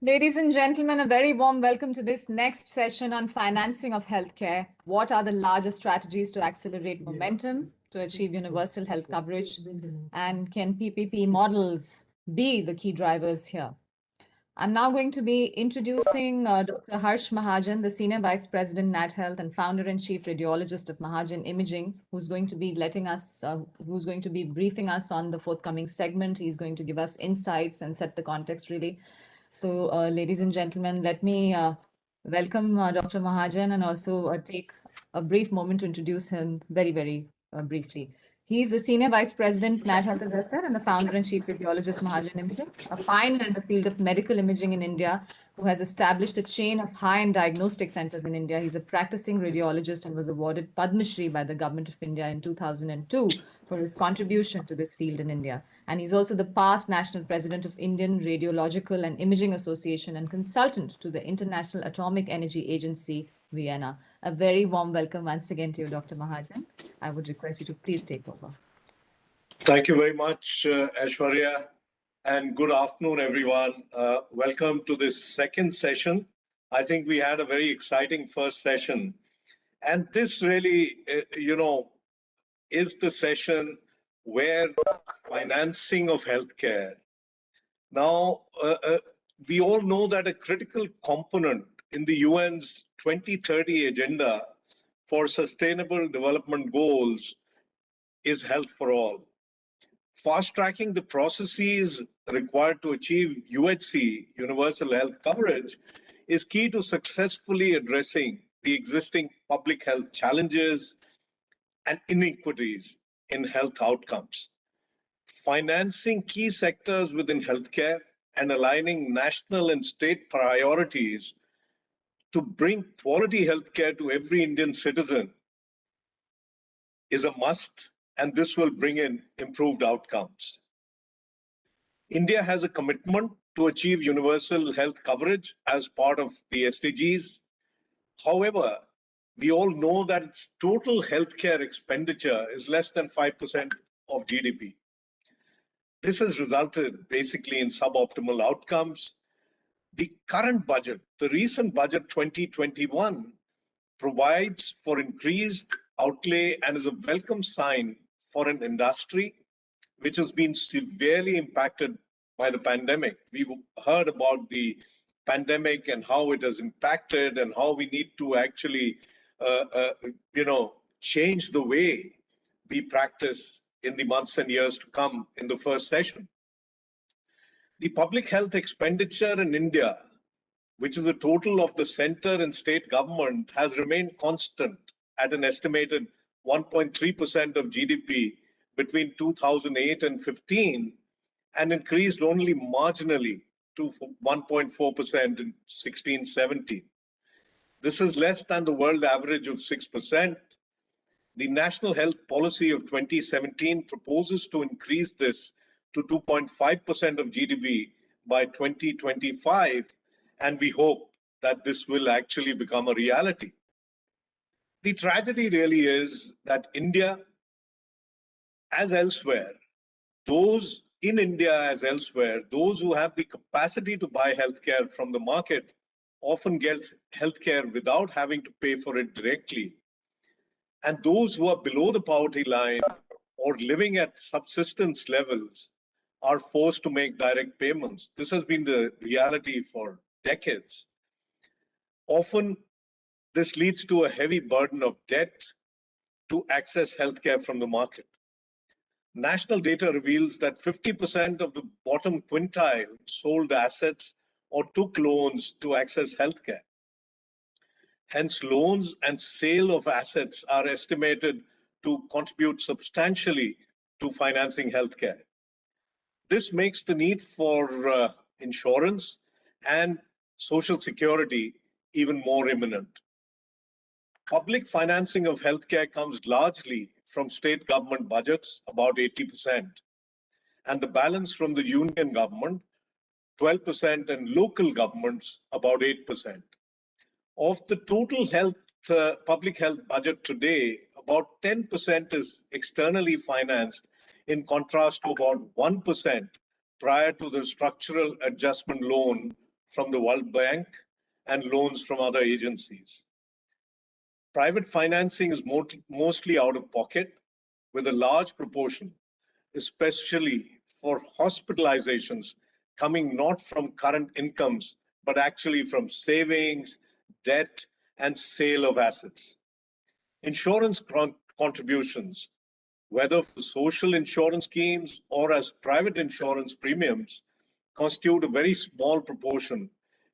Ladies and gentlemen, a very warm welcome to this next session on financing of healthcare. What are the largest strategies to accelerate momentum to achieve universal health coverage? And can PPP models be the key drivers here? I'm now going to be introducing Dr. Harsh Mahajan, the Senior Vice President, NATHEALTH, and Founder and Chief Radiologist of Mahajan Imaging, who's going to be briefing us on the forthcoming segment. He's going to give us insights and set the context really. So, ladies and gentlemen, let me welcome Dr. Mahajan and also take a brief moment to introduce him very briefly. He's the Senior Vice President, NATHEALTH, as I said, and the Founder and Chief Radiologist, Mahajan Imaging, a pioneer in the field of medical imaging in India, who has established a chain of high-end diagnostic centers in India. He's a practicing radiologist and was awarded Padma Shri by the Government of India in 2002 for his contribution to this field in India. And he's also the past National President of Indian Radiological and Imaging Association and consultant to the International Atomic Energy Agency, Vienna. A very warm welcome once again to you, Dr. Mahajan. I would request you to please take over. Thank you very much, Aishwarya, and good afternoon, everyone. Welcome to this second session. I think we had a very exciting first session, and this really, is the session where financing of healthcare. Now, we all know that a critical component in the UN's 2030 agenda for sustainable development goals is health for all. Fast-tracking the processes required to achieve UHC, universal health coverage, is key to successfully addressing the existing public health challenges and inequities in health outcomes. Financing key sectors within healthcare and aligning national and state priorities to bring quality healthcare to every Indian citizen is a must, and this will bring in improved outcomes. India has a commitment to achieve universal health coverage as part of the SDGs. However, we all know that its total healthcare expenditure is less than 5% of GDP. This has resulted basically in suboptimal outcomes. The current budget, the recent budget 2021, provides for increased outlay and is a welcome sign for an industry which has been severely impacted by the pandemic. We've heard about the pandemic and how it has impacted and how we need to actually, change the way we practice in the months and years to come in the first session. The public health expenditure in India, which is a total of the center and state government, has remained constant at an estimated 1.3% of GDP between 2008 and 15, and increased only marginally to 1.4% in 16-17. This is less than the world average of 6%. The National Health Policy of 2017 proposes to increase this to 2.5% of GDP by 2025, and we hope that this will actually become a reality. The tragedy really is that India, as elsewhere, those in India as elsewhere, those who have the capacity to buy healthcare from the market often get healthcare without having to pay for it directly. And those who are below the poverty line or living at subsistence levels are forced to make direct payments. This has been the reality for decades. Often, this leads to a heavy burden of debt to access healthcare from the market. National data reveals that 50% of the bottom quintile sold assets or took loans to access healthcare. Hence, loans and sale of assets are estimated to contribute substantially to financing healthcare. This makes the need for insurance and social security even more imminent. Public financing of healthcare comes largely from state government budgets, about 80%, and the balance from the union government, 12%, and local governments, about 8%. Of the total public health budget today, about 10% is externally financed, in contrast to about 1% prior to the structural adjustment loan from the World Bank and loans from other agencies. Private financing is mostly out of pocket, with a large proportion, especially for hospitalizations, coming not from current incomes, but actually from savings, debt, and sale of assets. Insurance contributions, whether for social insurance schemes or as private insurance premiums, constitute a very small proportion,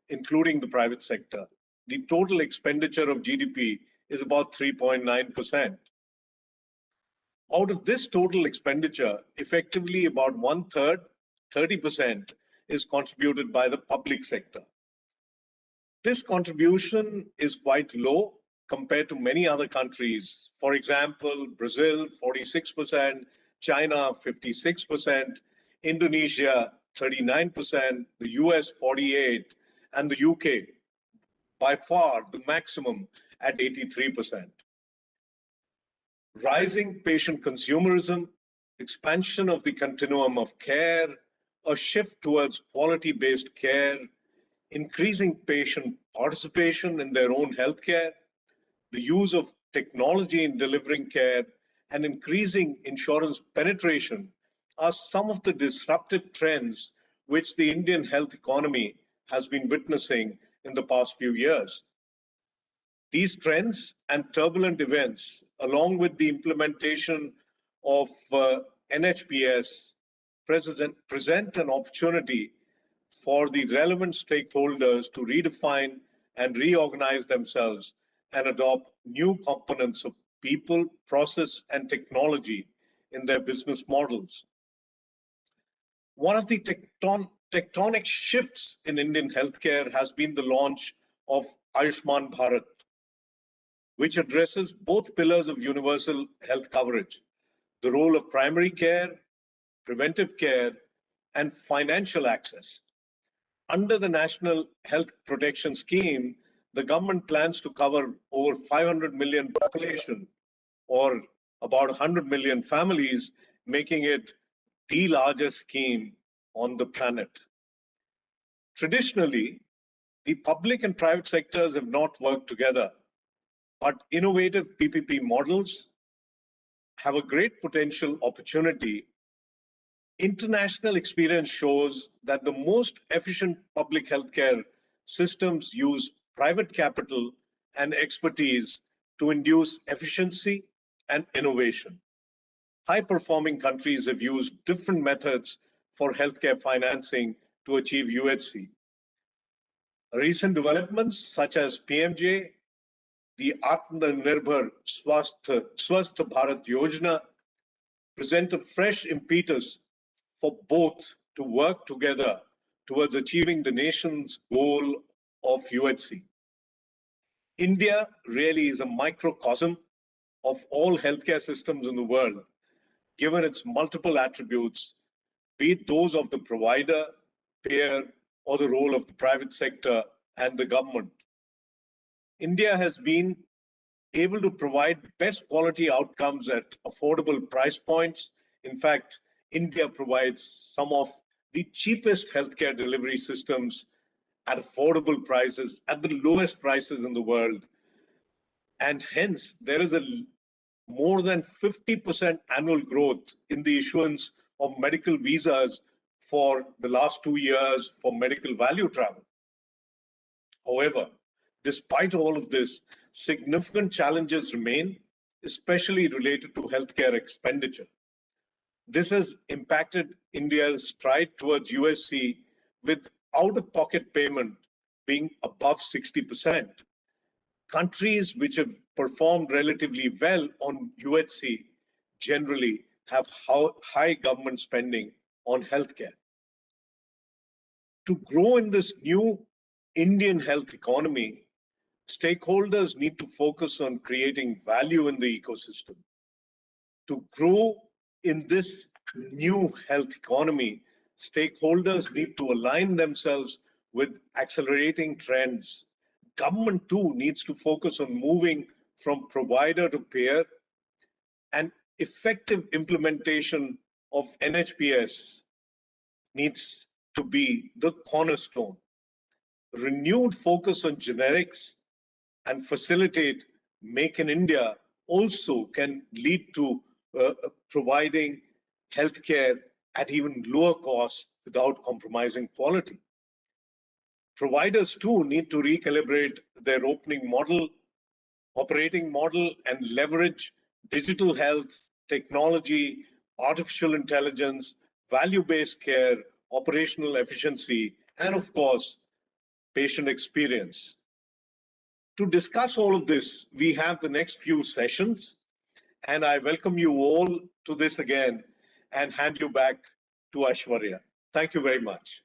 including the private sector. The total expenditure of GDP is about 3.9%. Out of this total expenditure, effectively about 1/3, 30%, is contributed by the public sector. This contribution is quite low compared to many other countries. For example, Brazil, 46%, China, 56%, Indonesia, 39%, the US, 48%, and the UK, by far the maximum at 83%. Rising patient consumerism, expansion of the continuum of care, a shift towards quality-based care, increasing patient participation in their own healthcare, the use of technology in delivering care, and increasing insurance penetration are some of the disruptive trends which the Indian health economy has been witnessing in the past few years. These trends and turbulent events, along with the implementation of NHPS, present an opportunity for the relevant stakeholders to redefine and reorganize themselves and adopt new components of people, process, and technology in their business models. One of the tectonic shifts in Indian healthcare has been the launch of Ayushman Bharat, which addresses both pillars of universal health coverage, the role of primary care, preventive care, and financial access. Under the National Health Protection Scheme, the government plans to cover over 500 million population, or about 100 million families, making it the largest scheme on the planet. Traditionally, the public and private sectors have not worked together, but innovative PPP models have a great potential opportunity. International experience shows that the most efficient public healthcare systems use private capital and expertise to induce efficiency and innovation. High-performing countries have used different methods for healthcare financing to achieve UHC. Recent developments such as PMJ, the Atmanirbhar Swasth Bharat Yojana, present a fresh impetus for both to work together towards achieving the nation's goal of UHC. India really is a microcosm of all healthcare systems in the world, given its multiple attributes, be it those of the provider, payer, or the role of the private sector and the government. India has been able to provide best quality outcomes at affordable price points. In fact, India provides some of the cheapest healthcare delivery systems at affordable prices, at the lowest prices in the world. And hence, there is a more than 50% annual growth in the issuance of medical visas for the last 2 years for medical value travel. However, despite all of this, significant challenges remain, especially related to healthcare expenditure. This has impacted India's stride towards UHC, with out-of-pocket payment being above 60%. Countries which have performed relatively well on UHC generally have high government spending on healthcare. To grow in this new Indian health economy, stakeholders need to focus on creating value in the ecosystem. To grow in this new health economy, stakeholders need to align themselves with accelerating trends. Government too needs to focus on moving from provider to payer, and effective implementation of NHPS needs to be the cornerstone. renewed focus on generics and facilitate Make in India also can lead to providing healthcare at even lower cost without compromising quality. Providers too need to recalibrate their operating model and leverage digital health, technology, artificial intelligence, value-based care, operational efficiency, and of course, patient experience. To discuss all of this, we have the next few sessions, and I welcome you all to this again and hand you back to Aishwarya. Thank you very much.